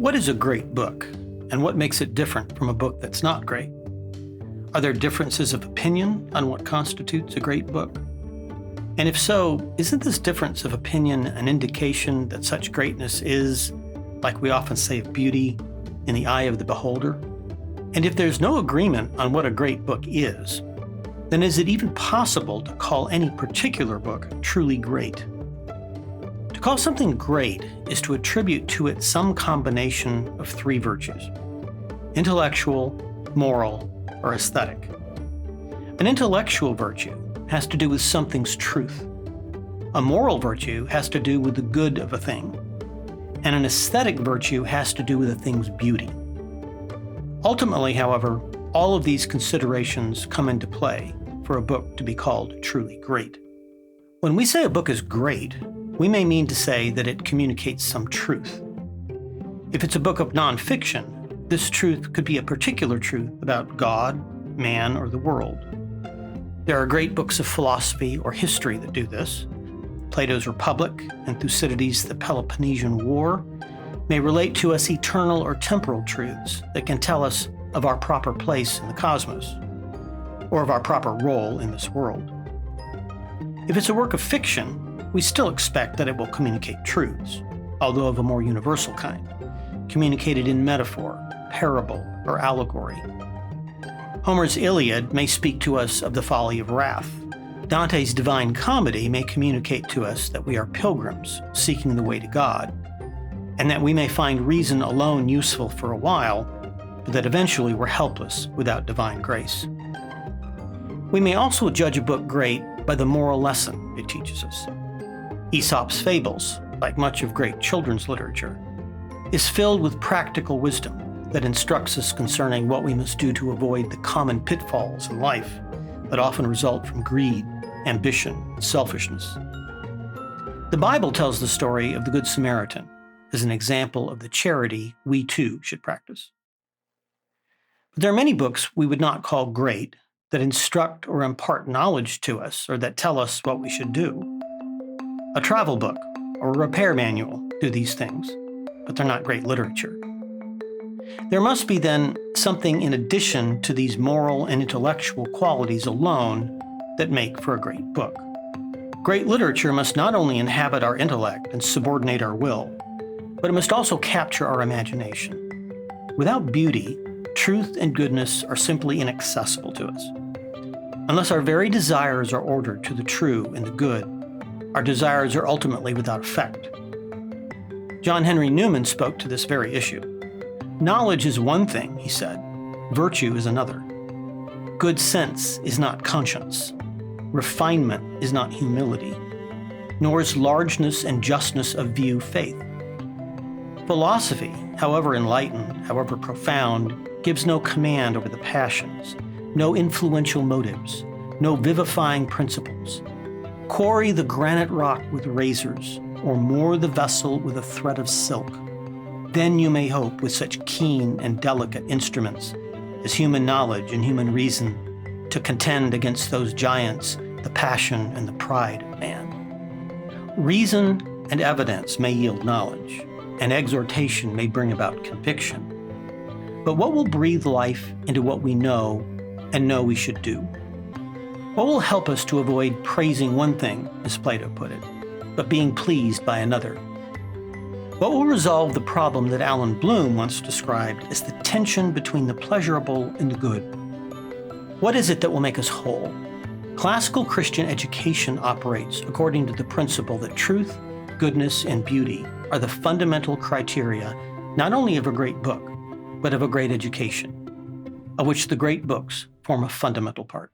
What is a great book, and what makes it different from a book that's not great? Are there differences of opinion on what constitutes a great book? And if so, isn't this difference of opinion an indication that such greatness is, like we often say of beauty, in the eye of the beholder? And if there's no agreement on what a great book is, then is it even possible to call any particular book truly great? To call something great is to attribute to it some combination of three virtues: intellectual, moral, or aesthetic. An intellectual virtue has to do with something's truth. A moral virtue has to do with the good of a thing. And an aesthetic virtue has to do with a thing's beauty. Ultimately, however, all of these considerations come into play for a book to be called truly great. When we say a book is great, we may mean to say that it communicates some truth. If it's a book of nonfiction, this truth could be a particular truth about God, man, or the world. There are great books of philosophy or history that do this. Plato's Republic and Thucydides' The Peloponnesian War may relate to us eternal or temporal truths that can tell us of our proper place in the cosmos, or of our proper role in this world. If it's a work of fiction, we still expect that it will communicate truths, although of a more universal kind, communicated in metaphor, parable, or allegory. Homer's Iliad may speak to us of the folly of wrath. Dante's Divine Comedy may communicate to us that we are pilgrims seeking the way to God, and that we may find reason alone useful for a while, but that eventually we're helpless without divine grace. We may also judge a book great by the moral lesson it teaches us. Aesop's Fables, like much of great children's literature, is filled with practical wisdom that instructs us concerning what we must do to avoid the common pitfalls in life that often result from greed, ambition, and selfishness. The Bible tells the story of the Good Samaritan as an example of the charity we too should practice. But there are many books we would not call great that instruct or impart knowledge to us or that tell us what we should do. A travel book or a repair manual do these things, but they're not great literature. There must be then something in addition to these moral and intellectual qualities alone that make for a great book. Great literature must not only inhabit our intellect and subordinate our will, but it must also capture our imagination. Without beauty, truth and goodness are simply inaccessible to us. Unless our very desires are ordered to the true and the good, our desires are ultimately without effect. John Henry Newman spoke to this very issue. Knowledge is one thing, he said. Virtue is another. Good sense is not conscience. Refinement is not humility. Nor is largeness and justness of view faith. Philosophy, however enlightened, however profound, gives no command over the passions, no influential motives, no vivifying principles. Quarry the granite rock with razors, or moor the vessel with a thread of silk. Then you may hope with such keen and delicate instruments as human knowledge and human reason to contend against those giants, the passion and the pride of man. Reason and evidence may yield knowledge, and exhortation may bring about conviction. But what will breathe life into what we know and know we should do? What will help us to avoid praising one thing, as Plato put it, but being pleased by another? What will resolve the problem that Alan Bloom once described as the tension between the pleasurable and the good? What is it that will make us whole? Classical Christian education operates according to the principle that truth, goodness, and beauty are the fundamental criteria not only of a great book, but of a great education, of which the great books form a fundamental part.